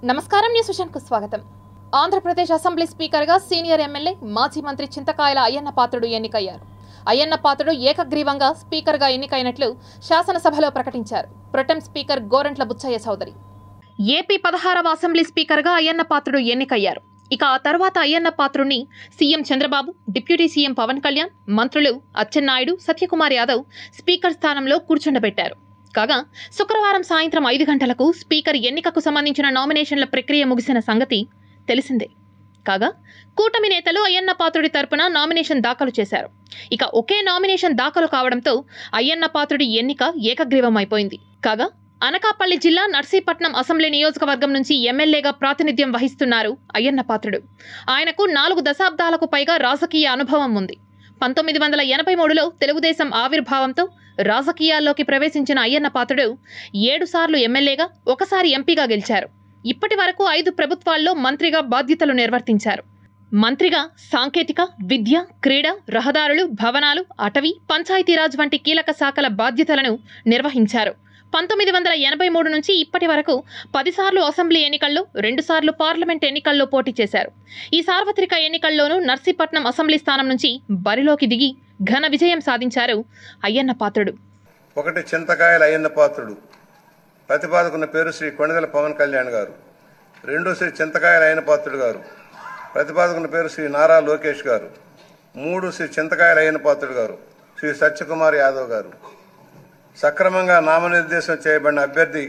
నమస్కారం న్యూస్ విషన్కు స్వాగతం. ఆంధ్రప్రదేశ్ అసెంబ్లీ స్పీకర్గా సీనియర్ ఎమ్మెల్యే మాజీ మంత్రి చింతకాయల అయ్యన్న పాత్రుడు ఎన్నికయ్యారు. అయ్యన్న పాత్రుడు ఏకగ్రీవంగా స్పీకర్గా ఎన్నికైనట్లు శాసనసభలో ప్రకటించారు protem speaker Gorantla Butchaiah Chowdary. AP 16వ అసెంబ్లీ స్పీకర్గా అయ్యన్న పాత్రుడు ఎన్నికయ్యారు. ఇక ఆ తర్వాత అయ్యన్న పాత్రుడిని CM Chandrababu, deputy CM Pawan Kalyan, మంత్రులు అచ్చెన్నాయుడు, సత్యకుమార్ యాదవ్ స్పీకర్ స్థానంలో కూర్చుండబెట్టారు. కాగా శుక్రవారం సాయంత్రం 5 గంటలకు స్పీకర్ ఎన్నికకు సంబంధించిన నామినేషన్ల ప్రక్రియ ముగిసిన సంగతి తెలిసిందే. కాగా కూటమి నేతలు అయ్యన్న పాత్రుడి తరపున నామినేషన్ దాఖలు చేశారు. ఇక ఒకే నామినేషన్ దాఖలు కావడంతో అయ్యన్న పాత్రుడి ఎన్నిక ఏకగ్రీవం అయిపోయింది. కాగా అనకాపల్లి జిల్లా నర్సీపట్నం అసెంబ్లీ నియోజకవర్గం నుంచి ఎమ్మెల్యేగా ప్రాతినిధ్యం వహిస్తున్నారు అయ్యన్న పాత్రుడు. ఆయనకు 4 దశాబ్దాలకు పైగా రాజకీయ అనుభవం ఉంది. 1983లో తెలుగుదేశం ఆవిర్భావంతో రాజకీయాల్లోకి ప్రవేశించిన అయ్యన్న పాత్రుడు 7 సార్లు ఎమ్మెల్యేగా, 1 సారి ఎంపీగా గెలిచారు. ఇప్పటి వరకు 5 ప్రభుత్వాల్లో మంత్రిగా బాధ్యతలు నిర్వర్తించారు. మంత్రిగా సాంకేతిక, విద్య, క్రీడ, రహదారులు, భవనాలు, అటవీ, పంచాయతీరాజ్ వంటి కీలక శాఖల బాధ్యతలను నిర్వహించారు. 1983 నుంచి ఇప్పటి వరకు 10 సార్లు అసెంబ్లీ ఎన్నికల్లో, 2 సార్లు పార్లమెంట్ ఎన్నికల్లో పోటీ చేశారు. ఈ సార్వత్రిక ఎన్నికల్లోనూ నర్సీపట్నం అసెంబ్లీ స్థానం నుంచి బరిలోకి దిగి ఘన విజయం సాధించారు అయ్యన్న పాత్రుడు. 1 చింతకాయల అయ్యన్న పాత్రుడు. ప్రతిపాదకున్న పేరు శ్రీ కొణిదెల పవన్ కళ్యాణ్ గారు. 2 శ్రీ చింతకాయల అయ్యన్న పాత్రుడు గారు. ప్రతిపాదకున్న పేరు శ్రీ నారా లోకేష్ గారు. 3 శ్రీ చింతకాయల అయ్యన్న పాత్రుడు గారు శ్రీ సత్యకుమార్ యాదవ్ గారు. సక్రమంగా నామనిర్దేశం చేయబడిన అభ్యర్థి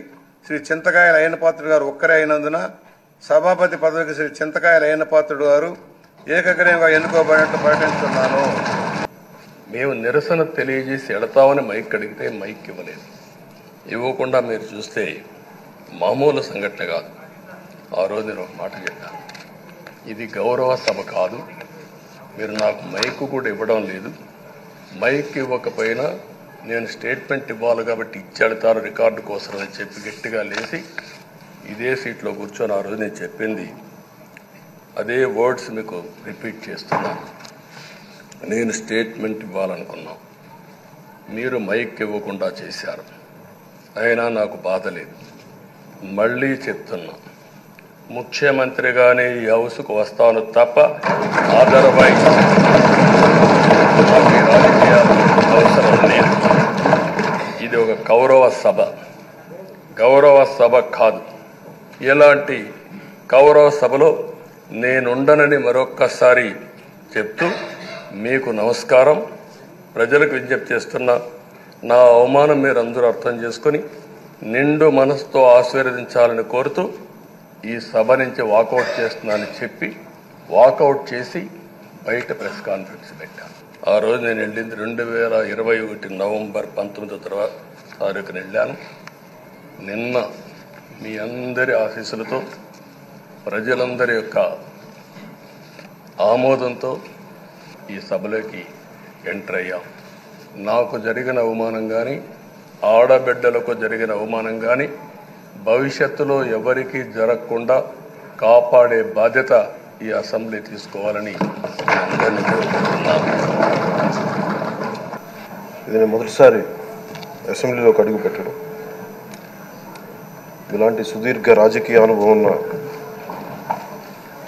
శ్రీ చింతకాయల అయ్యన్న పాత్రుడు గారు ఒక్కరే అయినందున సభాపతి పదవికి శ్రీ చింతకాయల అయ్యన్న పాత్రుడు గారు ఏకగ్రీవంగా ఎన్నుకోబడినట్టు ప్రకటిస్తున్నాను. మేము నిరసన తెలియజేసి ఎడతామని మైక్ అడిగితే మైక్ ఇవ్వలేదు. ఇవ్వకుండా మీరు చూస్తే మామూలు సంఘటన కాదు. ఆ రోజు నేను ఒక మాట చెప్పాను, ఇది గౌరవ సభ కాదు, మీరు నాకు మైక్ కూడా ఇవ్వడం లేదు, మైక్ ఇవ్వకపోయినా నేను స్టేట్మెంట్ ఇవ్వాలి కాబట్టి ఇచ్చేడతారు రికార్డు కోసం అని చెప్పి గట్టిగా లేచి ఇదే సీట్లో కూర్చొని ఆ రోజు నేను చెప్పింది అదే వర్డ్స్ మీకు రిపీట్ చేస్తున్నాను. నేను స్టేట్మెంట్ ఇవ్వాలనుకున్నాం, మీరు మైక్ ఇవ్వకుండా చేశారు. అయినా నాకు బాధ లేదు. మళ్ళీ చెప్తున్నా, ముఖ్యమంత్రిగానే ఈ హౌస్కు వస్తాను తప్ప అదర్వైజ్ రాజకీయాలు అవసరం లేదు. ఇది ఒక గౌరవ సభ, గౌరవ సభ కాదు. ఇలాంటి గౌరవ సభలో నేనుండనని మరొక్కసారి చెప్తూ మీకు నమస్కారం. ప్రజలకు విజ్ఞప్తి చేస్తున్నా, నా అవమానం మీరు అందరూ అర్థం చేసుకుని నిండు మనసుతో ఆశీర్వదించాలని కోరుతూ ఈ సభ నుంచి వాకౌట్ చేస్తున్నానని చెప్పి వాకౌట్ చేసి బయట ప్రెస్ కాన్ఫరెన్స్ పెట్టాను. ఆ రోజు నేను వెళ్ళింది 2021 నవంబర్ 19వ తారీఖున వెళ్ళాను. నిన్న మీ అందరి ఆశీస్సులతో, ప్రజలందరి యొక్క ఆమోదంతో ఈ సభలోకి ఎంటర్ అయ్యాం. నాకు జరిగిన అవమానం కానీ, ఆడబిడ్డలకు జరిగిన అవమానం కానీ భవిష్యత్తులో ఎవరికీ జరగకుండా కాపాడే బాధ్యత ఈ అసెంబ్లీ తీసుకోవాలని అందరినీ కోరుకుంటున్నాను. ఇది నేను మొదటిసారి అసెంబ్లీలోకి అడుగు పెట్టడం. ఇలాంటి సుదీర్ఘ రాజకీయ అనుభవం ఉన్న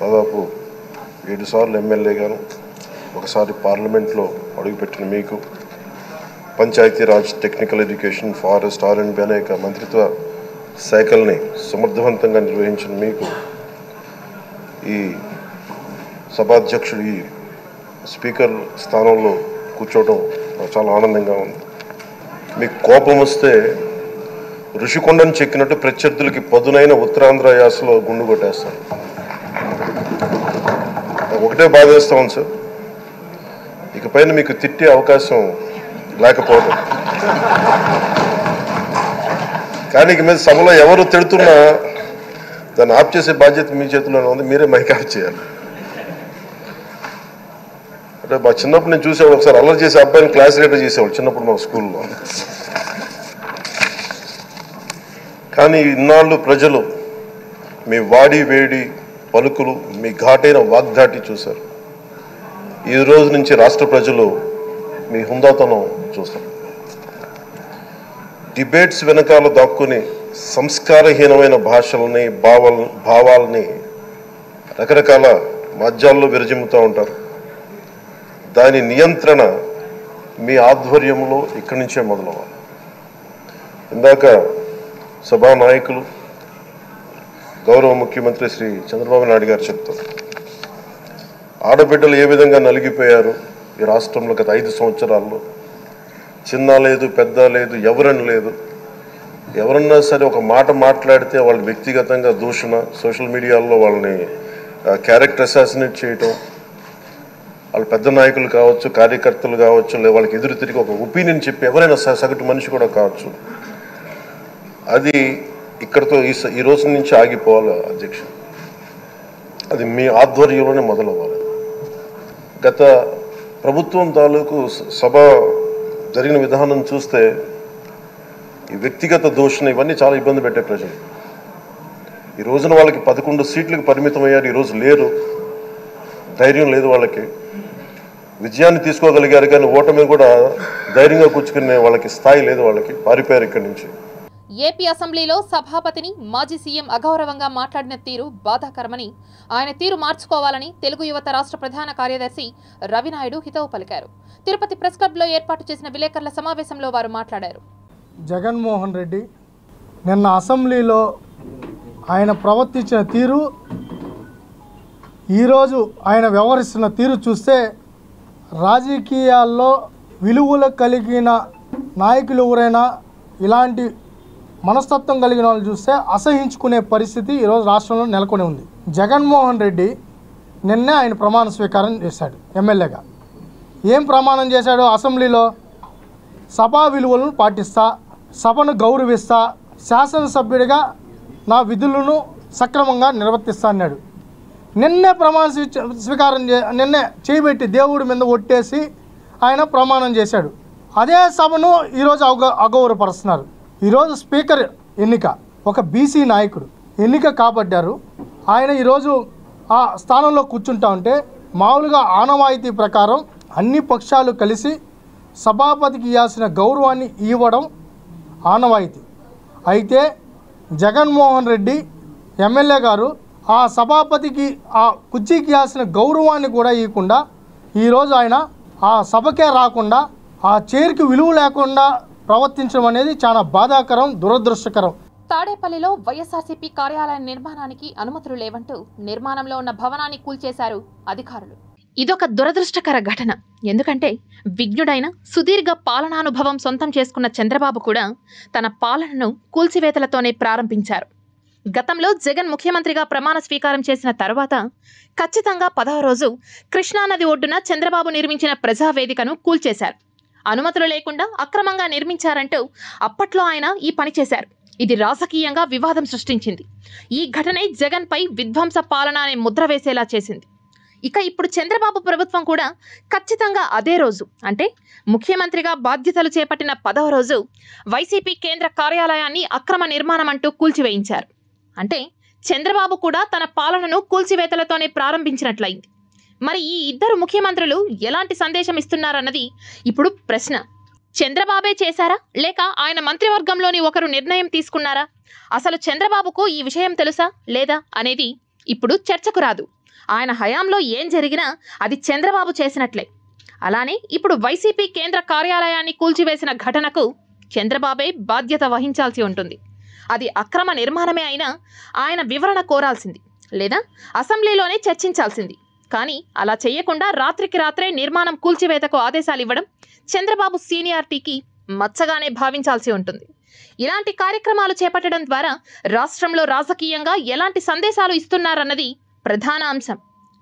దాదాపు 7 సార్లు ఎమ్మెల్యేగాను, 1 సారి పార్లమెంట్లో అడుగుపెట్టిన మీకు, Panchayati Raj, technical education, forest, R&B అనేక మంత్రిత్వ శాఖల్ని సమర్థవంతంగా నిర్వహించిన మీకు ఈ సభాధ్యక్షుడు, ఈ స్పీకర్ స్థానంలో కూర్చోవడం చాలా ఆనందంగా ఉంది. మీకు కోపం వస్తే ఋషికొండను చెక్కినట్టు ప్రత్యర్థులకి పదునైన ఉత్తరాంధ్ర యాసలో గుండు కొట్టేస్తారు. ఒకటే బాధేస్తా ఉంది సార్, ఇకపైన మీకు తిట్టే అవకాశం లేకపోవడం. కానీ ఇక మీద సభలో ఎవరు తిడుతున్నా దాన్ని ఆఫ్ చేసే బాధ్యత మీ చేతిలోనే ఉంది. మీరే మైక్ ఆఫ్ చేయాలి. అంటే మా చిన్నప్పుడు నేను చూసేవాడు, ఒకసారి అల్లరి చేసే అబ్బాయిని క్లాస్ లీడర్ చేసేవాడు చిన్నప్పుడు మా స్కూల్లో. కానీ ఇన్నాళ్ళు ప్రజలు మీ వాడి వేడి పలుకులు, మీ ఘాటైన వాగ్దాటి చూశారు. ఈ రోజు నుంచి రాష్ట్ర ప్రజలు మీ హుందాతనం చూస్తారు. డిబేట్స్ వెనకాల దాక్కుని సంస్కారహీనమైన భాషల్ని భావాలని రకరకాల మాధ్యాల్లో విరజిమ్ముతూ ఉంటారు. దాని నియంత్రణ మీ ఆధ్వర్యంలో ఇక్కడి నుంచే మొదలవ్వాలి. ఇందాక సభా నాయకులు గౌరవ ముఖ్యమంత్రి శ్రీ చంద్రబాబు నాయుడు గారు చెప్తారు, ఆడబిడ్డలు ఏ విధంగా నలిగిపోయారు ఈ రాష్ట్రంలో గత 5 సంవత్సరాల్లో. చిన్న లేదు, పెద్ద లేదు, ఎవరని లేదు. ఎవరన్నా సరే ఒక మాట మాట్లాడితే వాళ్ళు వ్యక్తిగతంగా దూషణ, సోషల్ మీడియాలో వాళ్ళని క్యారెక్టర్ అసాసినేట్ చేయటం, వాళ్ళు పెద్ద నాయకులు కావచ్చు, కార్యకర్తలు కావచ్చు, లేదా వాళ్ళకి ఎదురు తిరిగి ఒక ఒపీనియన్ చెప్పి ఎవరైనా సగటు మనిషి కూడా కావచ్చు, అది ఇక్కడితో ఈ రోజు నుంచి ఆగిపోవాలి అధ్యక్ష. అది మీ ఆధ్వర్యంలోనే మొదలవ్వాలి. గత ప్రభుత్వం తాలూకు సభ జరిగిన విధానం చూస్తే ఈ వ్యక్తిగత దూషణ ఇవన్నీ చాలా ఇబ్బంది పెట్టే ప్రజలు. ఈ రోజున వాళ్ళకి 11 సీట్లకు పరిమితం అయ్యారు, ఈరోజు లేరు, ధైర్యం లేదు వాళ్ళకి. విజయాన్ని తీసుకోగలిగారు కానీ ఓటమిని కూడా ధైర్యంగా కూర్చుకునే వాళ్ళకి స్థాయి లేదు, వాళ్ళకి పారిపోయారు ఇక్కడి నుంచి. ఏపీ అసెంబ్లీలో సభాపతిని మాజీ సీఎం అగౌరవంగా మాట్లాడిన తీరు బాధాకరమని, ఆయన తీరు మార్చుకోవాలని తెలుగు యువత రాష్ట్ర ప్రధాన కార్యదర్శి రవినాయుడు హితవు పలికారు. తిరుపతి ప్రెస్ క్లబ్లో ఏర్పాటు చేసిన విలేకరుల సమావేశంలో వారు మాట్లాడారు. జగన్మోహన్ రెడ్డి నిన్న అసెంబ్లీలో ఆయన ప్రవర్తించిన తీరు, ఈరోజు ఆయన వ్యవహరిస్తున్న తీరు చూస్తే రాజకీయాల్లో విలువలు కలిగిన నాయకులు ఎవరైనా ఇలాంటి మనస్తత్వం కలిగిన వాళ్ళు చూస్తే అసహించుకునే పరిస్థితి ఈరోజు రాష్ట్రంలో నెలకొని ఉంది. జగన్మోహన్ రెడ్డి నిన్నే ఆయన ప్రమాణ స్వీకారం చేశాడు ఎమ్మెల్యేగా. ఏం ప్రమాణం చేశాడు అసెంబ్లీలో? సభా విలువలను పాటిస్తా, సభను గౌరవిస్తా, శాసనసభ్యుడిగా నా విధులను సక్రమంగా నిర్వర్తిస్తా అన్నాడు. నిన్నే ప్రమాణ స్వీకారం నిన్నే చేయబెట్టి దేవుడి మీద ఒట్టేసి ఆయన ప్రమాణం చేశాడు. అదే సభను ఈరోజు అగౌరవపరుస్తున్నారు. ఈరోజు స్పీకర్ ఎన్నిక, ఒక బీసీ నాయకుడు ఎన్నిక కాబడ్డారు. ఆయన ఈరోజు ఆ స్థానంలో కూర్చుంటా ఉంటే మామూలుగా ఆనవాయితీ ప్రకారం అన్ని పక్షాలు కలిసి సభాపతికి ఇవ్వాల్సిన గౌరవాన్ని ఇవ్వడం ఆనవాయితీ. అయితే జగన్మోహన్ రెడ్డి ఎమ్మెల్యే గారు ఆ సభాపతికి ఆ కుర్చీకి ఇవ్వాల్సిన గౌరవాన్ని కూడా ఇవ్వకుండా ఈరోజు ఆయన ఆ సభకే రాకుండా ఆ చైర్కి విలువ లేకుండా ప్రవర్తించడం అనేది చాలా బాధాకరం, దురదృష్టకరం. తాడేపల్లిలో వైఎస్ఆర్సీపీ కార్యాలయ నిర్మాణానికి అనుమతులు లేవంటూ నిర్మాణంలో ఉన్న భవనాన్ని కూల్చేశారు అధికారులు. ఇదొక దురదృష్టకర ఘటన. ఎందుకంటే విజ్ఞుడైన సుదీర్ఘ పాలనానుభవం సొంతం చేసుకున్న చంద్రబాబు కూడా తన పాలనను కూల్చివేతలతోనే ప్రారంభించారు. గతంలో జగన్ ముఖ్యమంత్రిగా ప్రమాణ స్వీకారం చేసిన తర్వాత ఖచ్చితంగా 10వ రోజు కృష్ణానది ఒడ్డున చంద్రబాబు నిర్మించిన ప్రజావేదికను కూల్చేశారు. అనుమతులు లేకుండా అక్రమంగా నిర్మించారంటూ అప్పట్లో ఆయన ఈ పని చేశారు. ఇది రాజకీయంగా వివాదం సృష్టించింది. ఈ ఘటనే జగన్పై విధ్వంస పాలన అనే ముద్ర వేసేలా చేసింది. ఇక ఇప్పుడు చంద్రబాబు ప్రభుత్వం కూడా ఖచ్చితంగా అదే రోజు, అంటే ముఖ్యమంత్రిగా బాధ్యతలు చేపట్టిన 10వ రోజు వైసీపీ కేంద్ర కార్యాలయాన్ని అక్రమ నిర్మాణం అంటూ కూల్చివేయించారు. అంటే చంద్రబాబు కూడా తన పాలనను కూల్చివేతలతోనే ప్రారంభించినట్లయింది. మరి ఈ ఇద్దరు ముఖ్యమంత్రులు ఎలాంటి సందేశం ఇస్తున్నారన్నది ఇప్పుడు ప్రశ్న. చంద్రబాబే చేశారా, లేక ఆయన మంత్రివర్గంలోని ఒకరు నిర్ణయం తీసుకున్నారా? అసలు చంద్రబాబుకు ఈ విషయం తెలుసా లేదా అనేది ఇప్పుడు చర్చకు రాదు. ఆయన హయాంలో ఏం జరిగినా అది చంద్రబాబు చేసినట్లే. అలానే ఇప్పుడు వైసీపీ కేంద్ర కార్యాలయాన్ని కూల్చివేసిన ఘటనకు చంద్రబాబే బాధ్యత వహించాల్సి ఉంటుంది. అది అక్రమ నిర్మాణమే అయినా ఆయన వివరణ కోరాల్సింది, లేదా అసెంబ్లీలోనే చర్చించాల్సింది. కానీ అలా చేయకుండా రాత్రికి రాత్రే నిర్మాణం కూల్చివేతకు ఆదేశాలు ఇవ్వడం చంద్రబాబు సీనియారిటీకి మచ్చగానే భావించాల్సి ఉంటుంది. ఇలాంటి కార్యక్రమాలు చేపట్టడం ద్వారా రాష్ట్రంలో రాజకీయంగా ఎలాంటి సందేశాలు ఇస్తున్నారన్నది ప్రధాన అంశం.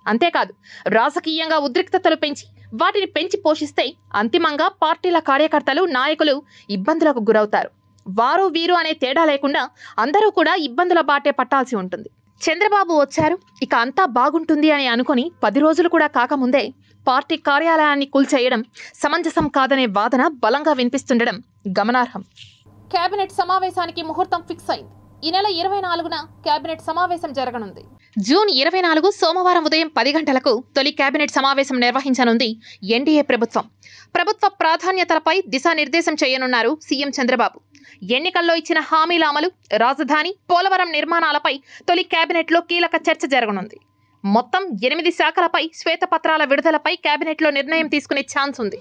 అంతేకాదు, రాజకీయంగా ఉద్రిక్తతలు పెంచి వాటిని పెంచి పోషిస్తే అంతిమంగా పార్టీల కార్యకర్తలు, నాయకులు ఇబ్బందులకు గురవుతారు. వారు వీరు అనే తేడా లేకుండా అందరూ కూడా ఇబ్బందుల బాటే పట్టాల్సి ఉంటుంది. చంద్రబాబు వచ్చారు, ఇక అంతా బాగుంటుంది అని అనుకుని 10 రోజులు కూడా కాకముందే పార్టీ కార్యాలయాన్ని కూల్చేయడం సమంజసం కాదనే వాదన బలంగా వినిపిస్తుండడం గమనార్హం. కేబినెట్ సమావేశానికి ముహూర్తం ఫిక్స్ అయింది. ఈ నెల 24న కేబినెట్ సమావేశం జరగనుంది. జూన్ 24 సోమవారం ఉదయం 10 గంటలకు తొలి కేబినెట్ సమావేశం నిర్వహించనుంది ఎన్డీఏ ప్రభుత్వం. ప్రభుత్వ ప్రాధాన్యతలపై దిశానిర్దేశం చేయనున్నారు సీఎం చంద్రబాబు. ఎన్నికల్లో ఇచ్చిన హామీల అమలు, రాజధాని, పోలవరం నిర్మాణాలపై తొలి కేబినెట్లో కీలక చర్చ జరగనుంది. మొత్తం 8 శాఖలపై శ్వేతపత్రాల విడుదలపై కేబినెట్లో నిర్ణయం తీసుకునే ఛాన్స్ ఉంది.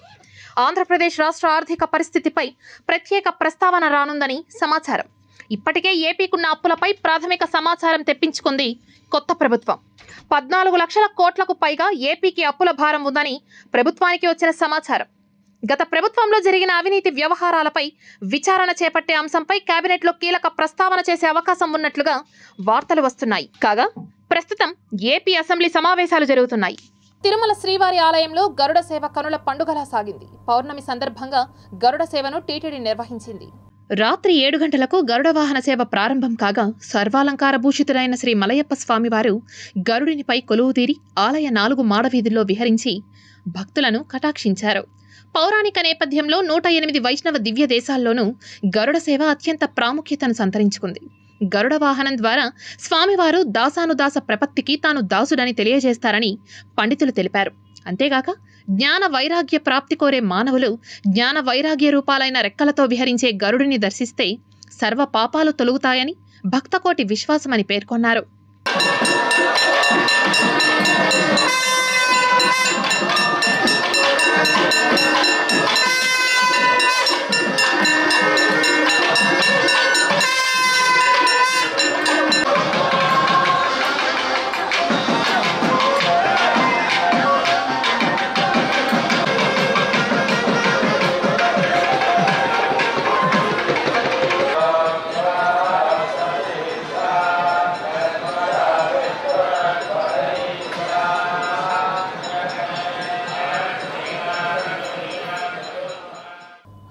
ఆంధ్రప్రదేశ్ రాష్ట్ర ఆర్థిక పరిస్థితిపై ప్రత్యేక ప్రస్తావన రానుందని సమాచారం. ఇప్పటికే ఏపీకున్న అప్పులపై ప్రాథమిక సమాచారం తెప్పించుకుంది కొత్త ప్రభుత్వం. 14 లక్షల కోట్లకు పైగా ఏపీకి అప్పుల భారం ఉందని ప్రభుత్వానికి వచ్చిన సమాచారం. గత ప్రభుత్వంలో జరిగిన అవినీతి వ్యవహారాలపై విచారణ చేపట్టే అంశంపై కేబినెట్లో కీలక ప్రస్తావన చేసే అవకాశం ఉన్నట్లుగా వార్తలు వస్తున్నాయి. కాగా ప్రస్తుతం ఏపీ అసెంబ్లీ సమావేశాలు జరుగుతున్నాయి. తిరుమల శ్రీవారి ఆలయంలో గరుడ సేవ కనుల పండుగలా సాగింది. పౌర్ణమి సందర్భంగా గరుడ సేవను టీటీడీ నిర్వహించింది. రాత్రి 7 గంటలకు గరుడ వాహన సేవ ప్రారంభం కాగా సర్వాలంకార భూషితుడైన శ్రీ మలయప్ప స్వామివారు గరుడినిపై కొలువుతీరి ఆలయ 4 మాడవీధుల్లో విహరించి భక్తులను కటాక్షించారు. పౌరాణిక నేపథ్యంలో 108 వైష్ణవ దివ్య దేశాల్లోనూ గరుడ సేవ అత్యంత ప్రాముఖ్యతను సంతరించుకుంది. గరుడ వాహనం ద్వారా స్వామివారు దాసానుదాస ప్రపత్తికి తాను దాసుడని తెలియజేస్తారని పండితులు తెలిపారు. అంతేగాక జ్ఞాన వైరాగ్య ప్రాప్తి కోరే మానవులు జ్ఞాన వైరాగ్య రూపాలైన రెక్కలతో విహరించే గరుడిని దర్శిస్తే సర్వ పాపాలు తొలగుతాయని భక్తకోటి విశ్వాసమని పేర్కొన్నారు.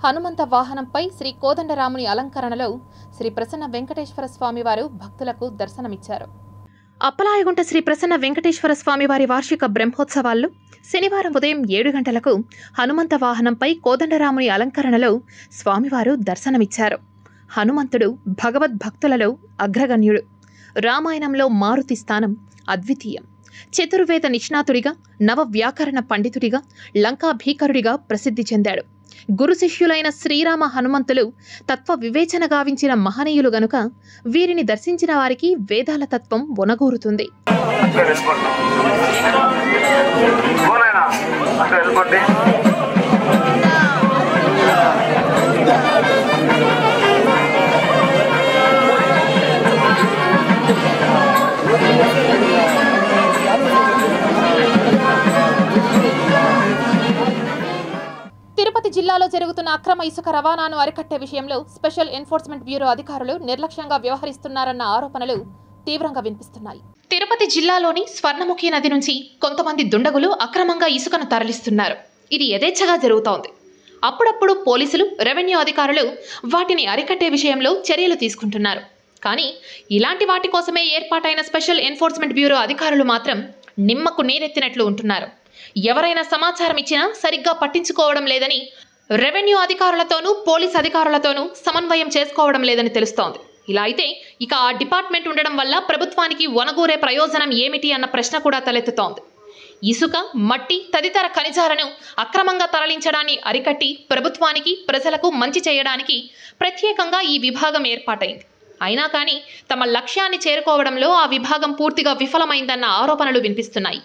హనుమంత వాహనంపై శ్రీ కోదండరాముని అలంకరణలో శ్రీ ప్రసన్న వెంకటేశ్వర స్వామివారు భక్తులకు దర్శనమిచ్చారు. అప్పలాయగుంట శ్రీ ప్రసన్న వెంకటేశ్వర స్వామివారి వార్షిక బ్రహ్మోత్సవాల్లో శనివారం ఉదయం 7 గంటలకు హనుమంత వాహనంపై కోదండరాముని అలంకరణలో స్వామివారు దర్శనమిచ్చారు. హనుమంతుడు భగవద్భక్తులలో అగ్రగణ్యుడు. రామాయణంలో మారుతి స్థానం అద్వితీయం. చతుర్వేద నిష్ణాతుడిగా, నవ వ్యాకరణ పండితుడిగా, లంకా భీకరుడిగా ప్రసిద్ధి చెందాడు. గురు శిష్యులైన శ్రీరామ హనుమంతులు తత్వ వివేచన గావించిన మహనీయులు గనుక వీరిని దర్శించిన వారికి వేదాల తత్వం ఒనగూరుతుంది. తిరుపతి జిల్లాలో జరుగుతున్న అక్రమ ఇసుక రవాణాను అరికట్టే విషయంలో స్పెషల్ ఎన్ఫోర్స్మెంట్ బ్యూరో అధికారులు నిర్లక్ష్యంగా వ్యవహరిస్తున్నారన్న ఆరోపణలు తీవ్రంగా వినిపిస్తున్నాయి. తిరుపతి జిల్లాలోని స్వర్ణముఖి నది నుంచి కొంతమంది దుండగులు అక్రమంగా ఇసుకను తరలిస్తున్నారు. ఇది యథేచ్ఛగా జరుగుతోంది. అప్పుడప్పుడు పోలీసులు, రెవెన్యూ అధికారులు వాటిని అరికట్టే విషయంలో చర్యలు తీసుకుంటున్నారు. కానీ ఇలాంటి వాటి కోసమే ఏర్పాటైన స్పెషల్ ఎన్ఫోర్స్మెంట్ బ్యూరో అధికారులు మాత్రం నిమ్మకు నీరెత్తినట్లు ఉంటున్నారు. ఎవరైనా సమాచారం ఇచ్చినా సరిగ్గా పట్టించుకోవడం లేదని, రెవెన్యూ అధికారులతోనూ పోలీస్ అధికారులతోనూ సమన్వయం చేసుకోవడం లేదని తెలుస్తోంది. ఇలా అయితే ఇక ఆ డిపార్ట్మెంట్ ఉండడం వల్ల ప్రభుత్వానికి వనగూరే ప్రయోజనం ఏమిటి అన్న ప్రశ్న కూడా తలెత్తుతోంది. ఇసుక, మట్టి తదితర ఖనిజాలను అక్రమంగా తరలించడాన్ని అరికట్టి ప్రభుత్వానికి, ప్రజలకు మంచి చేయడానికి ప్రత్యేకంగా ఈ విభాగం ఏర్పాటైంది. అయినా కానీ తమ లక్ష్యాన్ని చేరుకోవడంలో ఆ విభాగం పూర్తిగా విఫలమైందన్న ఆరోపణలు వినిపిస్తున్నాయి.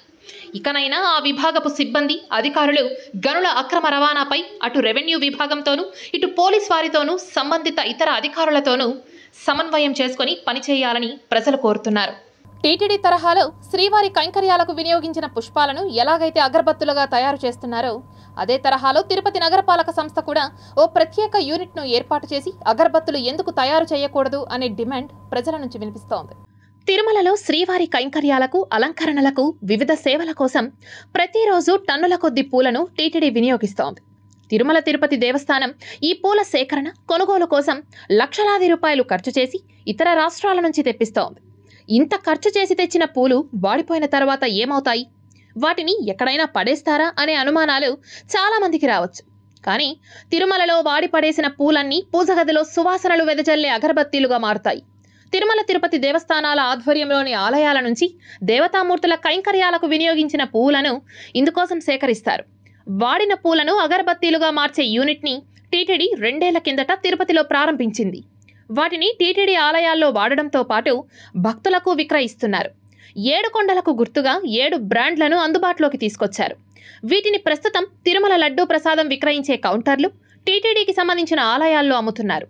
ఇకనైనా ఆ విభాగపు సిబ్బంది, అధికారులు గనుల అక్రమ రవాణాపై అటు రెవెన్యూ విభాగంతోనూ ఇటు పోలీస్ వారితోనూ సంబంధిత ఇతర అధికారులతోనూ సమన్వయం చేసుకుని పనిచేయాలని ప్రజలు కోరుతున్నారు. టీటీడీ తరహాలో శ్రీవారి కైంకర్యాలకు వినియోగించిన పుష్పాలను ఎలాగైతే అగరబత్తులుగా తయారు చేస్తున్నారో అదే తరహాలో తిరుపతి నగరపాలక సంస్థ కూడా ఓ ప్రత్యేక యూనిట్ను ఏర్పాటు చేసి అగరబత్తులు ఎందుకు తయారు చేయకూడదు అనే డిమాండ్ ప్రజల నుంచి వినిపిస్తోంది. తిరుమలలో శ్రీవారి కైంకర్యాలకు, అలంకరణలకు, వివిధ సేవల కోసం ప్రతిరోజు టన్నుల కొద్ది పూలను టీటీడీ వినియోగిస్తోంది. తిరుమల తిరుపతి దేవస్థానం ఈ పూల సేకరణ, కొనుగోలు కోసం లక్షలాది రూపాయలు ఖర్చు చేసి ఇతర రాష్ట్రాల నుంచి తెప్పిస్తోంది. ఇంత ఖర్చు చేసి తెచ్చిన పూలు వాడిపోయిన తర్వాత ఏమవుతాయి? వాటిని ఎక్కడైనా పడేస్తారా అనే అనుమానాలు చాలామందికి రావచ్చు. కానీ తిరుమలలో వాడి పడేసిన పూలన్నీ పూజగదిలో సువాసనలు వెదజల్లే అగరబత్తీలుగా మారుతాయి. తిరుమల తిరుపతి దేవస్థానాల ఆధ్వర్యంలోని ఆలయాల నుంచి దేవతామూర్తుల కైంకర్యాలకు వినియోగించిన పూలను ఇందుకోసం సేకరిస్తారు. వాడిన పూలను అగరబత్తీలుగా మార్చే యూనిట్ని టీటీడీ 2 ఏళ్ల కిందట తిరుపతిలో ప్రారంభించింది. వాటిని టీటీడీ ఆలయాల్లో వాడడంతో పాటు భక్తులకు విక్రయిస్తున్నారు. 7 కొండలకు గుర్తుగా 7 బ్రాండ్లను అందుబాటులోకి తీసుకొచ్చారు. వీటిని ప్రస్తుతం తిరుమల లడ్డూ ప్రసాదం విక్రయించే కౌంటర్లు, టీటీడీకి సంబంధించిన ఆలయాల్లో అమ్ముతున్నారు.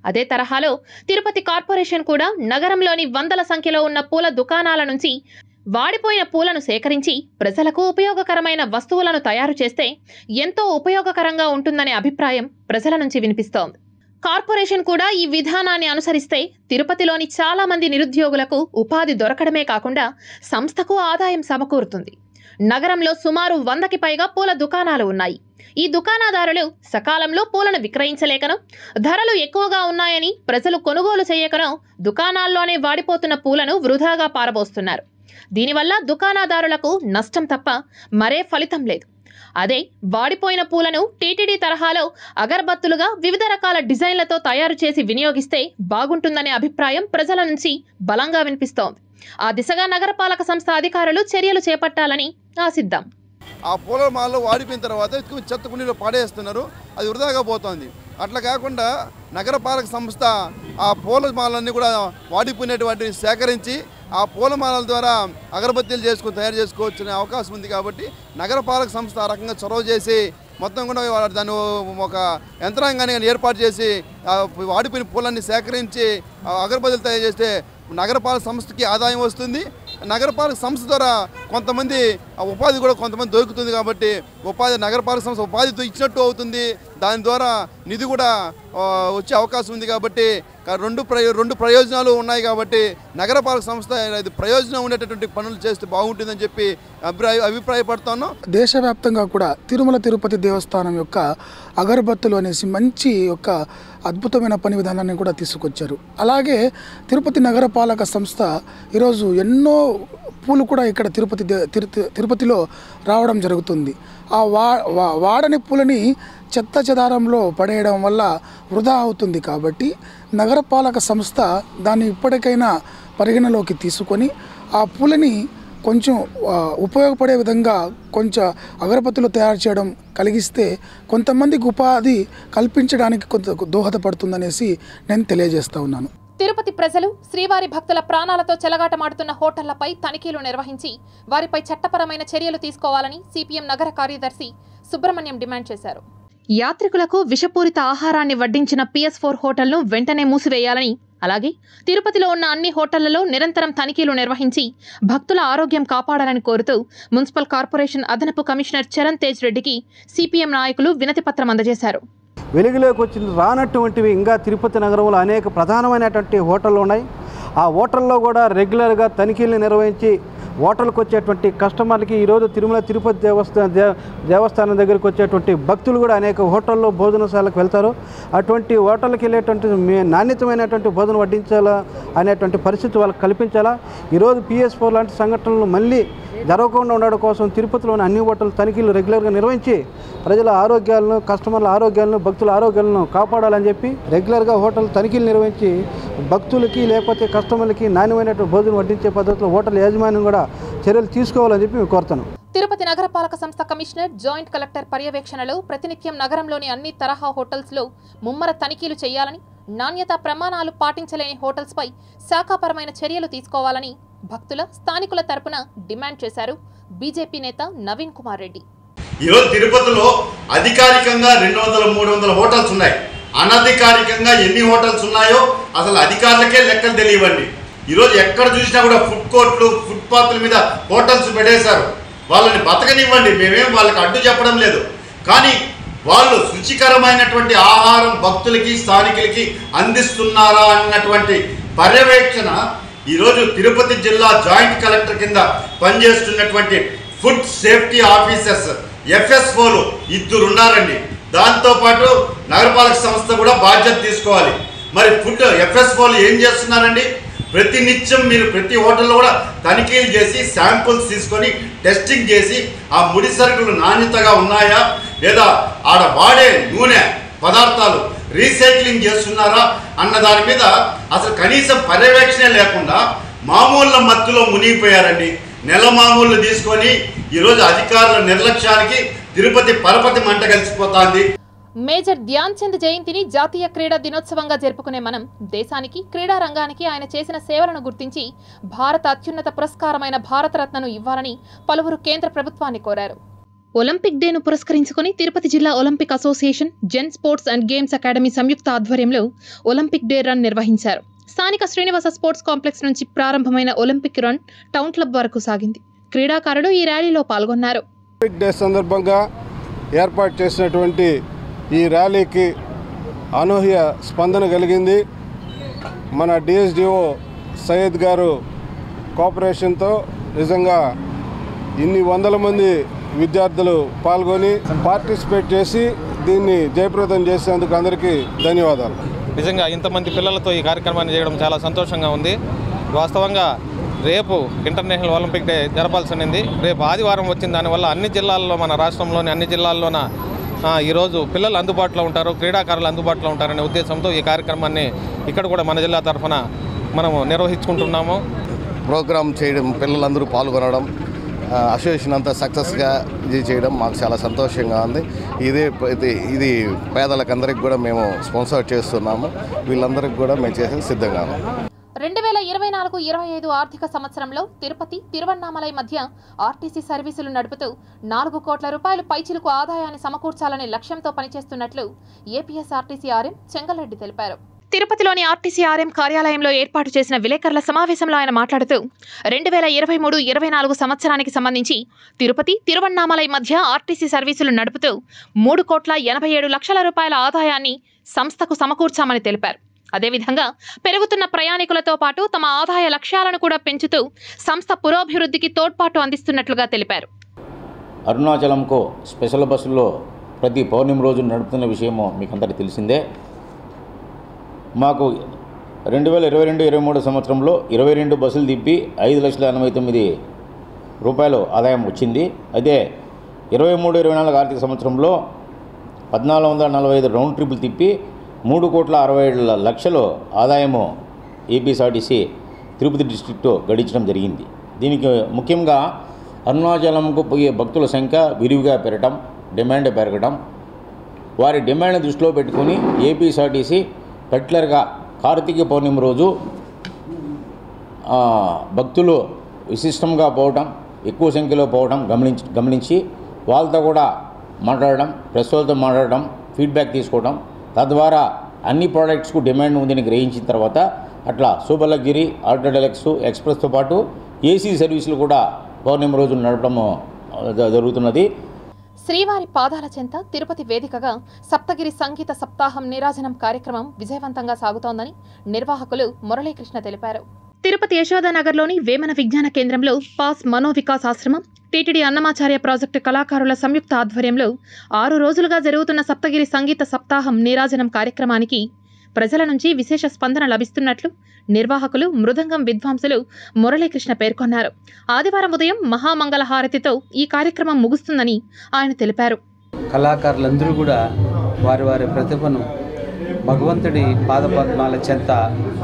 అదే తరహాలో తిరుపతి కార్పొరేషన్ కూడా నగరంలోని వందల సంఖ్యలో ఉన్న పూల దుకాణాల నుంచి వాడిపోయిన పూలను సేకరించి ప్రజలకు ఉపయోగకరమైన వస్తువులను తయారు చేస్తే ఎంతో ఉపయోగకరంగా ఉంటుందనే అభిప్రాయం ప్రజల నుంచి వినిపిస్తోంది. కార్పొరేషన్ కూడా ఈ విధానాన్ని అనుసరిస్తే తిరుపతిలోని చాలా మంది నిరుద్యోగులకు ఉపాధి దొరకడమే కాకుండా సంస్థకు ఆదాయం సమకూరుతుంది. నగరంలో సుమారు 100కి పైగా పూల దుకాణాలు ఉన్నాయి. ఈ దుకాణదారులు సకాలంలో పూలను విక్రయించలేకనో, ధరలు ఎక్కువగా ఉన్నాయని ప్రజలు కొనుగోలు చేయకనో దుకాణాల్లోనే వాడిపోతున్న పూలను వృధాగా పారబోస్తున్నారు. దీనివల్ల దుకాణదారులకు నష్టం తప్ప మరే ఫలితం లేదు. అదే వాడిపోయిన పూలను టీటీడీ తరహాలో అగరబత్తులుగా వివిధ రకాల డిజైన్లతో తయారు చేసి వినియోగిస్తే బాగుంటుందనే అభిప్రాయం ప్రజల నుంచి బలంగా వినిపిస్తోంది. ఆ దిశగా నగరపాలక సంస్థ అధికారులు చర్యలు చేపట్టాలని ఆశిద్దాం. ఆ పూల మాలలో వాడిపోయిన తర్వాత చెత్త కుండీలో పాడేస్తున్నారు, అది వృధాగా పోతుంది. అట్లా కాకుండా నగరపాలక సంస్థ ఆ పూల మాలన్నీ కూడా వాడిపోయినటువంటి సేకరించి ఆ పూలమాలల ద్వారా అగరబత్తీలు తయారు చేసుకోవచ్చనే అవకాశం ఉంది. కాబట్టి నగరపాలక సంస్థ ఆ రకంగా చొరవ చేసి మొత్తం కూడా దాన్ని ఒక యంత్రాంగాన్ని ఏర్పాటు చేసి వాడిపోయిన పూలన్నీ సేకరించి అగరబత్తీలు తయారు చేస్తే నగరపాలక సంస్థకి ఆదాయం వస్తుంది. నగరపాలక సంస్థ ద్వారా కొంతమంది ఉపాధి కూడా కొంతమంది దొరుకుతుంది. కాబట్టి నగరపాలక సంస్థ ఉపాధితో ఇచ్చినట్టు అవుతుంది. దాని ద్వారా నిధి కూడా వచ్చే అవకాశం ఉంది. కాబట్టి రెండు ప్రయోజనాలు ఉన్నాయి. కాబట్టి నగరపాలక సంస్థ ప్రయోజనం ఉండేటటువంటి పనులు చేస్తే బాగుంటుందని చెప్పి అభిప్రాయపడుతున్నాం. దేశవ్యాప్తంగా కూడా తిరుమల తిరుపతి దేవస్థానం యొక్క అగరబత్తులు అనేసి మంచి యొక్క అద్భుతమైన పని విధానాన్ని కూడా తీసుకొచ్చారు. అలాగే తిరుపతి నగరపాలక సంస్థ ఈరోజు ఎన్నో పూలు కూడా ఇక్కడ తిరుపతిలో రావడం జరుగుతుంది. ఆ వాడని పూలని చెత్త చెదారంలో పడేయడం వల్ల వృధా అవుతుంది. కాబట్టి నగరపాలక సంస్థ దాన్ని ఇప్పటికైనా పరిగణలోకి తీసుకొని ఆ పూలని కొంచెం ఉపయోగపడే విధంగా కొంచెం అగరబత్తులు తయారు చేయడం కలిగిస్తే కొంతమందికి ఉపాధి కల్పించడానికి కొంత దోహదపడుతుందనేసి నేను తెలియజేస్తా ఉన్నాను. తిరుపతి ప్రజలు శ్రీవారి భక్తుల ప్రాణాలతో చెలగాటమాడుతున్న హోటళ్లపై తనిఖీలు నిర్వహించి వారిపై చట్టపరమైన చర్యలు తీసుకోవాలని సిపిఎం నగర కార్యదర్శి సుబ్రహ్మణ్యం డిమాండ్ చేశారు. యాత్రికులకు విషపూరిత ఆహారాన్ని వడ్డించిన PS4 హోటల్ను వెంటనే మూసివేయాలని, అలాగే తిరుపతిలో ఉన్న అన్ని హోటళ్లలో నిరంతరం తనిఖీలు నిర్వహించి భక్తుల ఆరోగ్యం కాపాడాలని కోరుతూ మున్సిపల్ కార్పొరేషన్ అదనపు కమిషనర్ చరణ్ తేజ్ రెడ్డికి సిపిఎం నాయకులు వినతిపత్రం అందజేశారు. వెలుగులోకి వచ్చిన రానటువంటివి ఇంకా తిరుపతి నగరంలో అనేక ప్రధానమైనటువంటి హోటళ్ళు ఉన్నాయి. ఆ హోటల్లో కూడా రెగ్యులర్గా తనిఖీలు నిర్వహించి హోటల్కి వచ్చేటువంటి కస్టమర్లకి ఈరోజు తిరుమల తిరుపతి దేవస్థానం దగ్గరికి వచ్చేటువంటి భక్తులు కూడా అనేక హోటల్లో భోజనశాలకు వెళ్తారు. అటువంటి హోటల్కి వెళ్ళేటువంటి నాణ్యతమైనటువంటి భోజనం వడ్డించాలా అనేటువంటి పరిస్థితి వాళ్ళకి కల్పించాలా. ఈరోజు PS4 లాంటి సంఘటనలు మళ్ళీ జరగకుండా ఉండడం కోసం తిరుపతిలోని అన్ని హోటల్ తనిఖీలు రెగ్యులర్గా నిర్వహించి ప్రజల ఆరోగ్యాలను, కస్టమర్ల ఆరోగ్యాలను, భక్తుల ఆరోగ్యాలను కాపాడాలని చెప్పి రెగ్యులర్గా హోటల్ తనిఖీలు నిర్వహించి భక్తులకి లేకపోతే కస్టమర్లకి నాణ్యమైనటువంటి భోజనం వడ్డించే పద్ధతిలో హోటల్ యాజమాన్యం కూడా చర్యలు తీసుకోవాలని చెప్పి మేము కోరుతున్నాం. తిరుపతి నగరపాలక సంస్థ కమిషనర్, జాయింట్ కలెక్టర్ పర్యవేక్షణలో ప్రతినిత్యం నగరంలోని అన్ని తరహా హోటల్స్లో ముమ్మర తనిఖీలు చేయాలని, నాణ్యతా ప్రమాణాలు పాటించలేని హోటల్స్పై శాఖాపరమైన చర్యలు తీసుకోవాలని భక్తుల, స్థానికుల తరపున డిమాండ్ చేశారు బీజేపీ నేత నవీన్ కుమార్ రెడ్డి. ఈరోజు తిరుపతిలో అధికారికంగా 200-300 హోటల్స్ ఉన్నాయి. అనధికారికంగా ఎన్ని హోటల్స్ ఉన్నాయో అసలు అధికారులకే లెక్కలు తెలియవండి. ఈరోజు ఎక్కడ చూసినా కూడా ఫుడ్ కోర్ట్లు, ఫుట్పాత్ల మీద హోటల్స్ పెట్టేశారు. వాళ్ళని బతకనివ్వండి, మేమేం వాళ్ళకి అడ్డు చెప్పడం లేదు. కానీ వాళ్ళు శుచికరమైనటువంటి ఆహారం భక్తులకి, స్థానికులకి అందిస్తున్నారా అన్నటువంటి పర్యవేక్షణ ఈరోజు తిరుపతి జిల్లా జాయింట్ కలెక్టర్ కింద పనిచేస్తున్నటువంటి ఫుడ్ సేఫ్టీ ఆఫీసర్స్ FSOలు 2 ఉన్నారండి. దాంతోపాటు నగరపాలక సంస్థ కూడా బాధ్యత తీసుకోవాలి. మరి ఫుడ్ FSOలు ఏం చేస్తున్నారండి? ప్రతినిత్యం మీరు ప్రతి హోటల్లో కూడా తనిఖీలు చేసి శాంపుల్స్ తీసుకొని టెస్టింగ్ చేసి ఆ ముడి సరుకులు నాణ్యతగా ఉన్నాయా లేదా ఆడ వాడే నూనె పదార్థాలు రీసైక్లింగ్ చేస్తున్నారా అన్న దాని మీద అసలు కనీసం పర్యవేక్షణ లేకుండా మామూళ్ళ మత్తులో మునిగిపోయారండి. నెల మామూళ్ళు తీసుకొని ఈరోజు అధికారుల నిర్లక్ష్యానికి తిరుపతి పరపతి మంట కలిసిపోతుంది. మేజర్ ధ్యాన్ చంద్ జయంతిని జాతీయ క్రీడా దినోత్సవంగా జరుపుకునే మనం దేశానికి క్రీడా రంగానికి ఆయన చేసిన సేవలను గుర్తించి భారత అత్యున్నత పురస్కారమైన భారతరత్నను ఇవ్వాలని పలువురు కేంద్ర ప్రభుత్వాన్ని కోరారు. ఒలింపిక్ డేను పురస్కరించుకుని తిరుపతి జిల్లా olympic association, zen sports and games academy సంయుక్త ఆధ్వర్యంలో ఒలింపిక్ డే రన్ నిర్వహించారు. స్థానిక శ్రీనివాస స్పోర్ట్స్ కాంప్లెక్స్ నుంచి ప్రారంభమైన ఒలింపిక్ రన్ టౌన్ క్లబ్ వరకు సాగింది. క్రీడాకారులు ఈ ర్యాలీలో పాల్గొన్నారు. ఒలింపిక్ డే సందర్భంగా ఏర్పాటు చేసినటువంటి ఈ ర్యాలీకి అనూహ్య స్పందన కలిగింది. మన డిఎస్డిఓ సయ్యద్ గారు కోఆపరేషన్తో నిజంగా ఇన్ని వందల మంది విద్యార్థులు పాల్గొని పార్టిసిపేట్ చేసి దీన్ని జయప్రదం చేసేందుకు అందరికీ ధన్యవాదాలు. నిజంగా ఇంతమంది పిల్లలతో ఈ కార్యక్రమాన్ని చేయడం చాలా సంతోషంగా ఉంది. వాస్తవంగా రేపు ఇంటర్నేషనల్ ఒలింపిక్ డే జరపాల్సి ఉంది. రేపు ఆదివారం వచ్చింది. దానివల్ల అన్ని జిల్లాల్లో, మన రాష్ట్రంలోని అన్ని జిల్లాల్లోన ఈరోజు పిల్లలు అందుబాటులో ఉంటారు, క్రీడాకారులు అందుబాటులో ఉంటారనే ఉద్దేశంతో ఈ కార్యక్రమాన్ని ఇక్కడ కూడా మన జిల్లా తరఫున మనము నిర్వహించుకుంటున్నాము. ప్రోగ్రామ్ చేయడం, పిల్లలందరూ పాల్గొనడం, అసోసియేషన్ అంతా సక్సెస్గా ఇది చేయడం మాకు చాలా సంతోషంగా ఉంది. ఇది పేదలకందరికి కూడా మేము స్పాన్సర్ చేస్తున్నాము. వీళ్ళందరికీ కూడా మేము చేసే సిద్ధంగా ఉన్నాం. 2024-25 ఆర్థిక సంవత్సరంలో తిరుపతి, తిరువన్నామలై మధ్య ఆర్టీసీ సర్వీసులు నడుపుతూ 4 కోట్ల రూపాయలు పైచిలుకు ఆదాయాన్ని సమకూర్చాలనే లక్ష్యంతో పనిచేస్తున్నట్లు ఏపీఎస్ఆర్టీసీ ఆర్ఎం చెంగల్రెడ్డి తెలిపారు. తిరుపతిలోని ఆర్టీసీ ఆర్ఎం కార్యాలయంలో ఏర్పాటు చేసిన విలేకరుల సమావేశంలో ఆయన మాట్లాడుతూ 2023-24 సంవత్సరానికి సంబంధించి తిరుపతి, తిరువన్నామలై మధ్య ఆర్టీసీ సర్వీసులు నడుపుతూ 3,87 లక్షల రూపాయల ఆదాయాన్ని సంస్థకు సమకూర్చామని తెలిపారు. అదేవిధంగా పెరుగుతున్న ప్రయాణికులతో పాటు తమ ఆదాయ లక్ష్యాలను కూడా పెంచుతూ సంస్థ పురోభివృద్ధికి తోడ్పాటు అందిస్తున్నట్లుగా తెలిపారు. అరుణాచలంకు స్పెషల్ బస్సుల్లో ప్రతి పౌర్ణమి రోజు నడుపుతున్న విషయమో మీకు అందరికీ తెలిసిందే. మాకు 2022-23 సంవత్సరంలో 22 బస్సులు తిప్పి 5,89,000 రూపాయలు ఆదాయం వచ్చింది. అదే 23-24 ఆర్థిక సంవత్సరంలో 1,445 రౌండ్ ట్రిప్పులు తిప్పి 3,67 లక్షలు ఆదాయము ఏపీఎస్ఆర్టీసీ తిరుపతి డిస్ట్రిక్ట్ గడించడం జరిగింది. దీనికి ముఖ్యంగా అరుణాచలంకు పోయే భక్తుల సంఖ్య విరివిగా పెరగడం, డిమాండ్ పెరగడం, వారి డిమాండ్ దృష్టిలో పెట్టుకుని ఏపీఎస్ఆర్టీసీ పర్టికులర్గా కార్తీక పౌర్ణమి రోజు భక్తులు విశిష్టంగా పోవడం, ఎక్కువ సంఖ్యలో పోవడం గమనించి వాళ్ళతో కూడా మాట్లాడడం, ప్రెస్ వాళ్ళతో మాట్లాడడం, ఫీడ్బ్యాక్ తీసుకోవడం, తద్వారా అన్ని ప్రోడక్ట్స్కు డిమాండ్ ఉందని గ్రహించిన తర్వాత అట్లా సూపర్ లగ్జరీ, అల్ట్రా డెలక్స్, ఎక్స్ప్రెస్తో పాటు ఏసీ సర్వీసులు కూడా పౌర్ణమి రోజు నడపడం జరుగుతున్నది. శ్రీవారి పాదాల చెంత తిరుపతి వేదికగా సప్తగిరి సంగీత సప్తాహం నీరాజనం కార్యక్రమం విజయవంతంగా సాగుతోందని నిర్వాహకులు మురళీకృష్ణ తెలిపారు. తిరుపతి యశోదానగర్లోని వేమన విజ్ఞాన కేంద్రంలో పాస్ మనోవికాస్ ఆశ్రమం, టీటీడీ అన్నమాచార్య ప్రాజెక్టు కళాకారుల సంయుక్త ఆధ్వర్యంలో 6 రోజులుగా జరుగుతున్న సప్తగిరి సంగీత సప్తాహం నీరాజనం కార్యక్రమానికి ప్రజల నుంచి విశేష స్పందన లభిస్తున్నట్లు నిర్వాహకులు, మృదంగం విద్వాంసులు మురళీకృష్ణ పేర్కొన్నారు. ఆదివారం ఉదయం మహామంగళహారతితో ఈ కార్యక్రమం ముగుస్తుందని ఆయన తెలిపారు. కళాకారులందరూ కూడా వారి వారి ప్రతిభను భగవంతుడి పాదపద్మాల చెంత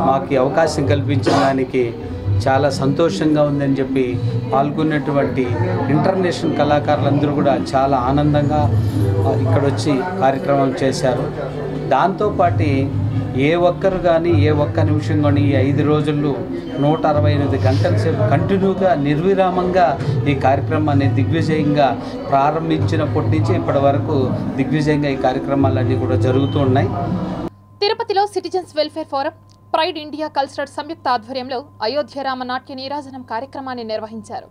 మాకు అవకాశం కల్పించిన దానికి చాలా సంతోషంగా ఉందని చెప్పి పాల్గొన్నటువంటి ఇంటర్నేషనల్ కళాకారులందరూ కూడా చాలా ఆనందంగా ఇక్కడ వచ్చి కార్యక్రమం చేశారు. దాంతోపాటు ఏ ఒక్కరు కానీ ఏ ఒక్క నిమిషం కానీ ఈ 5 రోజుల్లో 168 గంటల సేపు కంటిన్యూగా నిర్విరామంగా ఈ కార్యక్రమాన్ని దిగ్విజయంగా ప్రారంభించినప్పటి నుంచి ఇప్పటి వరకు దిగ్విజయంగా ఈ కార్యక్రమాలన్నీ కూడా జరుగుతూ ఉన్నాయి. తిరుపతిలో citizens welfare forum, pride India cultural సంయుక్త ఆధ్వర్యంలో అయోధ్య రామ నాట్య నీరాజనం కార్యక్రమాన్ని నిర్వహించారు.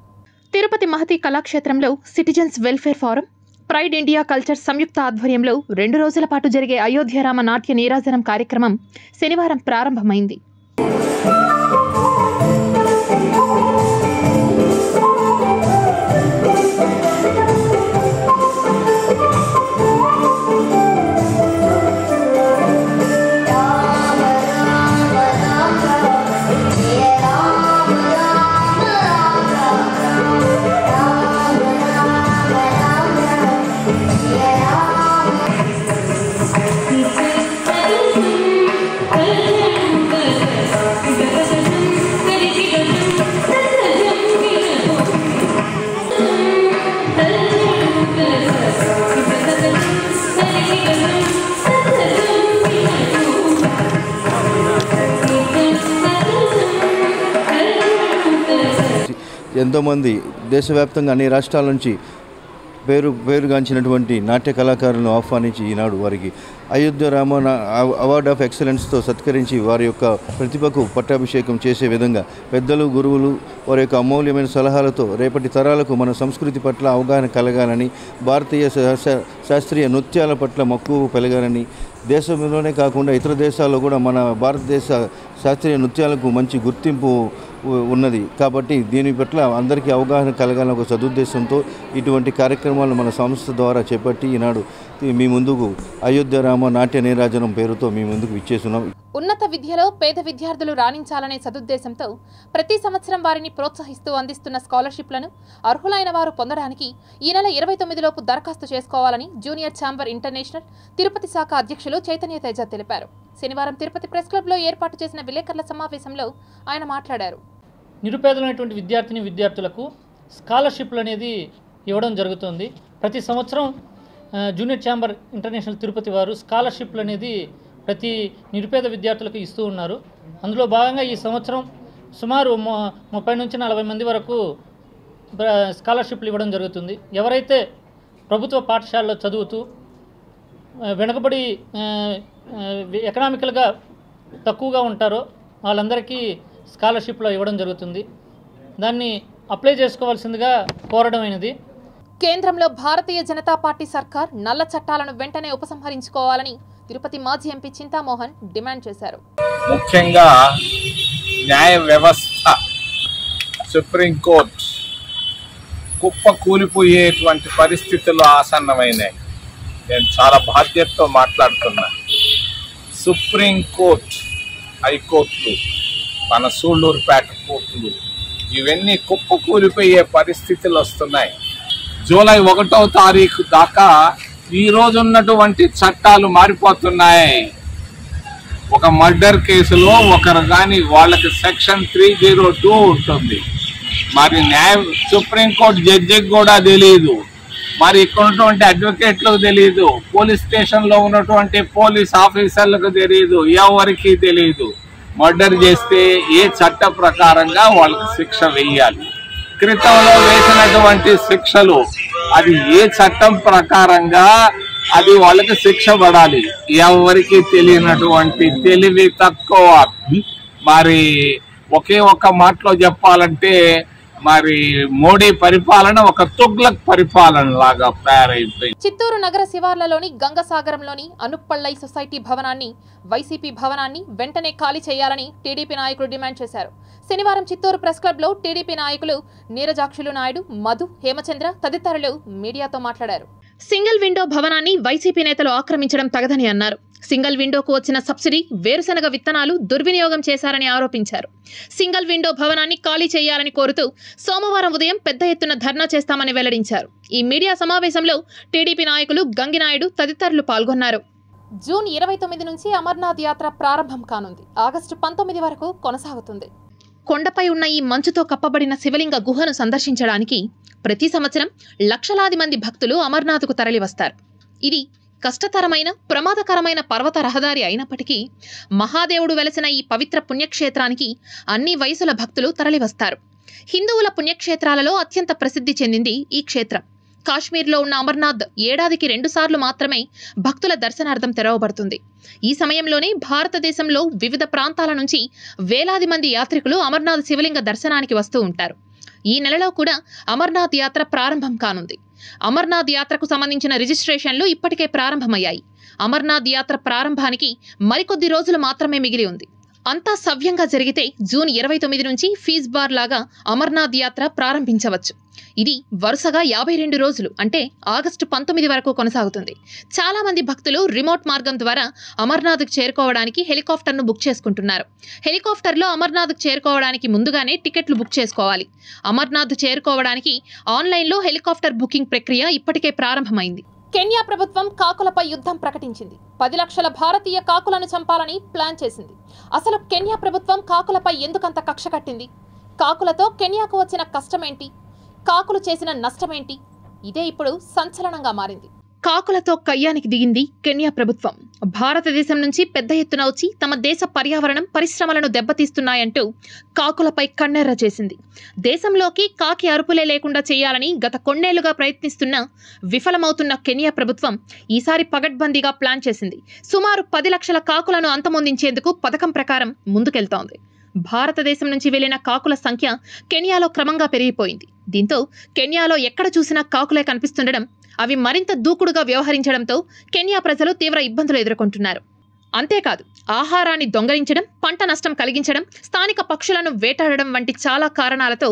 తిరుపతి మహతి కళాక్షేత్రంలో citizens welfare forum, pride India culture సంయుక్త ఆధ్వర్యంలో 2 రోజుల పాటు జరిగే అయోధ్య రామ నాట్య నీరాజనం కార్యక్రమం శనివారం ప్రారంభమైంది. Thank you. ఎంతోమంది దేశవ్యాప్తంగా అన్ని రాష్ట్రాల నుంచి పేరుగాంచినటువంటి నాట్య కళాకారులను ఆహ్వానించి ఈనాడు వారికి అయోధ్య రామ అవార్డ్ ఆఫ్ ఎక్సలెన్స్తో సత్కరించి వారి యొక్క ప్రతిభకు పట్టాభిషేకం చేసే విధంగా పెద్దలు గురువులు వారి యొక్క అమూల్యమైన సలహాలతో రేపటి తరాలకు మన సంస్కృతి పట్ల అవగాహన కలగాలని, భారతీయ శాస్త్రీయ నృత్యాల పట్ల మక్కువ పెరగాలని, దేశంలోనే కాకుండా ఇతర దేశాల్లో కూడా మన భారతదేశ శాస్త్రీయ నృత్యాలకు మంచి గుర్తింపు ఉన్నది కాబట్టి దీని పట్ల అందరికీ అవగాహన కలగాలని ఒక సదుద్దేశంతో ఇటువంటి కార్యక్రమాలను మన సంస్థ ద్వారా చేపట్టి ఈనాడు మీ ముందుకు అయోధ్య రామ నాట్య నీరాజనం పేరుతో మీ ముందుకు విచ్చేస్తున్నాం. ఉన్నత విద్యలో పేద విద్యార్థులు రాణించాలనే సదుద్దేశంతో ప్రతి సంవత్సరం వారిని ప్రోత్సహిస్తూ అందిస్తున్న స్కాలర్షిప్లను అర్హులైన వారు పొందడానికి ఈ నెల 29లోపు దరఖాస్తు చేసుకోవాలని జూనియర్ ఛాంబర్ ఇంటర్నేషనల్ తిరుపతి శాఖ అధ్యక్షులు చైతన్య తేజ తెలిపారు. శనివారం తిరుపతి ప్రెస్ క్లబ్లో ఏర్పాటు చేసిన విలేకరుల సమావేశంలో ఆయన మాట్లాడారు. నిరుపేదలైనటువంటి విద్యార్థులకు స్కాలర్షిప్లు అనేది ఇవ్వడం జరుగుతుంది. ప్రతి సంవత్సరం జూనియర్ ఛాంబర్ ఇంటర్నేషనల్ తిరుపతి వారు స్కాలర్షిప్లు అనేది ప్రతి నిరుపేద విద్యార్థులకు ఇస్తూ ఉన్నారు. అందులో భాగంగా ఈ సంవత్సరం సుమారు 30 నుంచి 40 మంది వరకు స్కాలర్షిప్లు ఇవ్వడం జరుగుతుంది. ఎవరైతే ప్రభుత్వ పాఠశాలలో చదువుతూ వెనుకబడి ఎకనామికల్గా తక్కువగా ఉంటారో వాళ్ళందరికీ స్కాలర్షిప్లో ఇవ్వడం జరుగుతుంది. దాన్ని అప్లై చేసుకోవాల్సిందిగా కోరడమైనది. కేంద్రంలో భారతీయ జనతా పార్టీ సర్కార్ నల్ల చట్టాలను వెంటనే ఉపసంహరించుకోవాలని తిరుపతి మాజీ ఎంపీ చింతామోహన్ డిమాండ్ చేశారు. ముఖ్యంగా న్యాయ వ్యవస్థ, సుప్రీంకోర్టు కుప్ప కూలిపోయేటువంటి పరిస్థితులు ఆసన్నమైనాయి. నేను చాలా బాధ్యతతో మాట్లాడుతున్నా. సుప్రీంకోర్టు, హైకోర్టులు, మన సూళ్ళూరుపేట కోర్టులు ఇవన్నీ కుప్ప కూలిపోయే పరిస్థితులు వస్తున్నాయి. జూలై 1వ తారీఖు దాకా ఈ రోజు ఉన్నటువంటి చట్టాలు మారిపోతున్నాయి. ఒక మర్డర్ కేసులో ఒకరు కానీ వాళ్ళకి సెక్షన్ 302 ఉంటుంది. మరి సుప్రీంకోర్టు జడ్జికి కూడా తెలియదు, మరి ఇక్కడ ఉన్నటువంటి అడ్వకేట్లకు తెలియదు, పోలీస్ స్టేషన్లో ఉన్నటువంటి పోలీస్ ఆఫీసర్లకు తెలియదు, ఎవరికి తెలియదు. మర్డర్ చేస్తే ఏ చట్ట ప్రకారంగా వాళ్ళకి శిక్ష వేయాలి, క్రితంలో వేసినటువంటి శిక్షలు అది ఏ చట్టం ప్రకారంగా అది వాళ్ళకి శిక్ష పడాలి. ఎవరికి తెలియనటువంటి తెలివి తక్కువ. మరి ఒకే ఒక్క మాటలో చెప్పాలంటే మరి మోడీ పరిపాలన ఒక తుగ్లక్ పరిపాలన లాగా తయారైపోయింది. చిత్తూరు నగర శివార్లలోని గంగసాగరంలోని అనుప్పళ్ళై సొసైటీ భవనాన్ని, వైసీపీ భవనాన్ని వెంటనే ఖాళీ చేయాలని టీడీపీ నాయకులు డిమాండ్ చేశారు. శనివారం చిత్తూరు ప్రెస్ క్లబ్లో టీడీపీ నాయకులు నీరజాక్షులు నాయుడు, మధు, హేమచంద్ర తదితరులు మీడియాతో మాట్లాడారు. సింగిల్ విండో భవనాన్ని వైసీపీ నేతలు ఆక్రమించడం తగదని అన్నారు. సింగిల్ విండోకు వచ్చిన సబ్సిడీ, వేరుశనగ విత్తనాలు దుర్వినియోగం చేశారని ఆరోపించారు. సింగిల్ విండో భవనాన్ని ఖాళీ చేయాలని కోరుతూ సోమవారం ఉదయం పెద్ద ఎత్తున ధర్నా చేస్తామని వెల్లడించారు. ఈ మీడియా సమావేశంలో టీడీపీ నాయకులు గంగినాయుడు తదితరులు పాల్గొన్నారు. జూన్ 29 నుంచి అమర్నాథ్ యాత్ర ప్రారంభం కానుంది. ఆగస్టు 19 వరకు కొనసాగుతుంది. కొండపై ఉన్న ఈ మంచుతో కప్పబడిన శివలింగ గుహను సందర్శించడానికి ప్రతి సంవత్సరం లక్షలాది మంది భక్తులు అమర్నాథ్కు తరలివస్తారు. ఇది కష్టతరమైన, ప్రమాదకరమైన పర్వత రహదారి అయినప్పటికీ మహాదేవుడు వెలసిన ఈ పవిత్ర పుణ్యక్షేత్రానికి అన్ని వయసుల భక్తులు తరలివస్తారు. హిందువుల పుణ్యక్షేత్రాలలో అత్యంత ప్రసిద్ధి చెందింది ఈ క్షేత్రం. కాశ్మీర్లో ఉన్న అమర్నాథ్ ఏడాదికి 2 సార్లు మాత్రమే భక్తుల దర్శనార్థం తెరవబడుతుంది. ఈ సమయంలోనే భారతదేశంలో వివిధ ప్రాంతాల నుంచి వేలాది మంది యాత్రికులు అమర్నాథ్ శివలింగ దర్శనానికి వస్తూ ఉంటారు. ఈ నెలలో కూడా అమర్నాథ్ యాత్ర ప్రారంభం కానుంది. అమర్నాథ్ యాత్రకు సంబంధించిన రిజిస్ట్రేషన్లు ఇప్పటికే ప్రారంభమయ్యాయి. అమర్నాథ్ యాత్ర ప్రారంభానికి మరికొద్ది రోజులు మాత్రమే మిగిలి ఉంది. అంతా సవ్యంగా జరిగితే జూన్ 29 నుంచి ఫీజ్ బార్ లాగా అమర్నాథ్ యాత్ర ప్రారంభించవచ్చు. ఇది వరుసగా 52 రోజులు అంటే ఆగస్టు 19 వరకు కొనసాగుతుంది. చాలా మంది భక్తులు రిమోట్ మార్గం ద్వారా అమర్నాథ్కు చేరుకోవడానికి హెలికాప్టర్ను బుక్ చేసుకుంటున్నారు. హెలికాప్టర్లో అమర్నాథ్కు చేరుకోవడానికి ముందుగానే టికెట్లు బుక్ చేసుకోవాలి. అమర్నాథ్ చేరుకోవడానికి ఆన్లైన్లో హెలికాప్టర్ బుకింగ్ ప్రక్రియ ఇప్పటికే ప్రారంభమైంది. కెన్యా ప్రభుత్వం కాకులపై యుద్ధం ప్రకటించింది. 10 లక్షల భారతీయ కాకులను చంపాలని ప్లాన్ చేసింది. అసలు కెన్యా ప్రభుత్వం కాకులపై ఎందుకంత కక్ష కట్టింది? కాకులతో కెన్యాకు వచ్చిన కష్టమేంటి? కాకులు చేసిన నష్టమేంటి? ఇదే ఇప్పుడు సంచలనంగా మారింది. కాకులతో కయ్యానికి దిగింది కెన్యా ప్రభుత్వం. భారతదేశం నుంచి పెద్ద ఎత్తున వచ్చి తమ దేశ పర్యావరణం పరిశ్రమలను దెబ్బతీస్తున్నాయంటూ కాకులపై కన్నెర్ర చేసింది. దేశంలోకి కాకి అరుపులే లేకుండా చేయాలని గత కొన్నేళ్లుగా ప్రయత్నిస్తున్నా విఫలమవుతున్న కెన్యా ప్రభుత్వం ఈసారి పగడ్బందీగా ప్లాన్ చేసింది. సుమారు 10 లక్షల కాకులను అంతమొందించేందుకు పథకం ప్రకారం ముందుకెళ్తోంది. భారతదేశం నుంచి వెళ్లిన కాకుల సంఖ్య కెన్యాలో క్రమంగా పెరిగిపోయింది. దీంతో కెన్యాలో ఎక్కడ చూసినా కాకులే కనిపిస్తుండడం, అవి మరింత దూకుడుగా వ్యవహరించడంతో కెన్యా ప్రజలు తీవ్ర ఇబ్బందులు ఎదుర్కొంటున్నారు. అంతేకాదు, ఆహారాన్ని దొంగలించడం, పంట నష్టం కలిగించడం, స్థానిక పక్షులను వేటాడడం వంటి చాలా కారణాలతో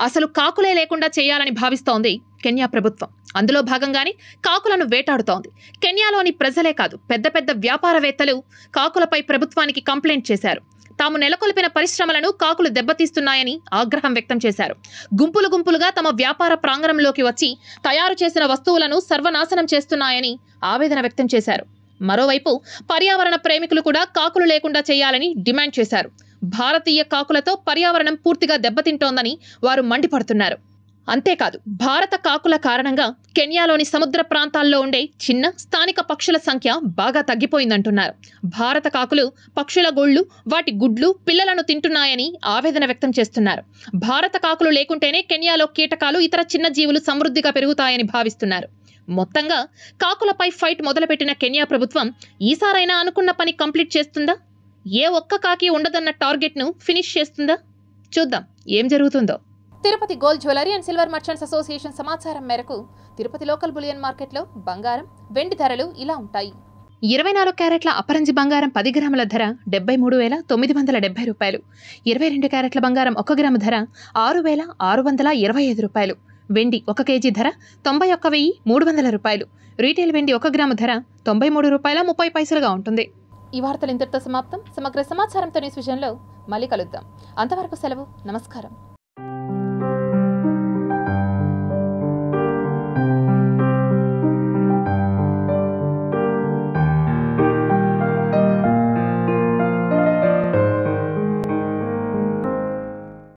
అసలు కాకులే లేకుండా చేయాలని భావిస్తోంది కెన్యా ప్రభుత్వం. అందులో భాగంగానే కాకులను వేటాడుతోంది. కెన్యాలోని ప్రజలే కాదు, పెద్ద పెద్ద వ్యాపారవేత్తలు కాకులపై ప్రభుత్వానికి కంప్లైంట్ చేశారు. తాము నెలకొల్పిన పరిశ్రమలను కాకులు దెబ్బతీస్తున్నాయని ఆగ్రహం వ్యక్తం చేశారు. గుంపులు గుంపులుగా తమ వ్యాపార ప్రాంగణంలోకి వచ్చి తయారు చేసిన వస్తువులను సర్వనాశనం చేస్తున్నాయని ఆవేదన వ్యక్తం చేశారు. మరోవైపు పర్యావరణ ప్రేమికులు కూడా కాకులు లేకుండా చేయాలని డిమాండ్ చేశారు. భారతీయ కాకులతో పర్యావరణం పూర్తిగా దెబ్బతింటోందని వారు మండిపడుతున్నారు. అంతేకాదు, భారత కాకుల కారణంగా కెన్యాలోని సముద్ర ప్రాంతాల్లో ఉండే చిన్న స్థానిక పక్షుల సంఖ్య బాగా తగ్గిపోయిందంటున్నారు. భారత కాకులు పక్షుల గూళ్లు, వాటి గుడ్లు, పిల్లలను తింటున్నాయని ఆవేదన వ్యక్తం చేస్తున్నారు. భారత కాకులు లేకుంటేనే కెన్యాలో కీటకాలు, ఇతర చిన్న జీవులు సమృద్ధిగా పెరుగుతాయని భావిస్తున్నారు. మొత్తంగా కాకులపై ఫైట్ మొదలుపెట్టిన కెన్యా ప్రభుత్వం ఈసారైనా అనుకున్న పని కంప్లీట్ చేస్తుందా? ఏ ఒక్క కాకి ఉండదన్న టార్గెట్ను ఫినిష్ చేస్తుందా? చూద్దాం ఏం జరుగుతుందో. Tirupati gold jewellery and silver merchants association సమాచారం మేరకు తిరుపతి లోకల్ బులియన్ మార్కెట్లో బంగారం, వెండి ధరలు ఇలా ఉంటాయి. 24 క్యారెట్ల అపరంజి బంగారం 10 గ్రాముల ధర 73,970 రూపాయలు. 22 క్యారెట్ల బంగారం 1 గ్రాము ధర 6,625 రూపాయలు. వెండి 1 కేజీ ధర 91,300 రూపాయలు. రీటైల్ వెండి 1 గ్రాము ధర 93 రూపాయల 30 పైసలుగా ఉంటుంది. ఈ వార్తలు ఇంతటితో సమాప్తం. సమగ్ర సమాచారంతో న్యూస్ విజన్లో మళ్ళీ కలుద్దాం. అంతవరకు సెలవు. నమస్కారం.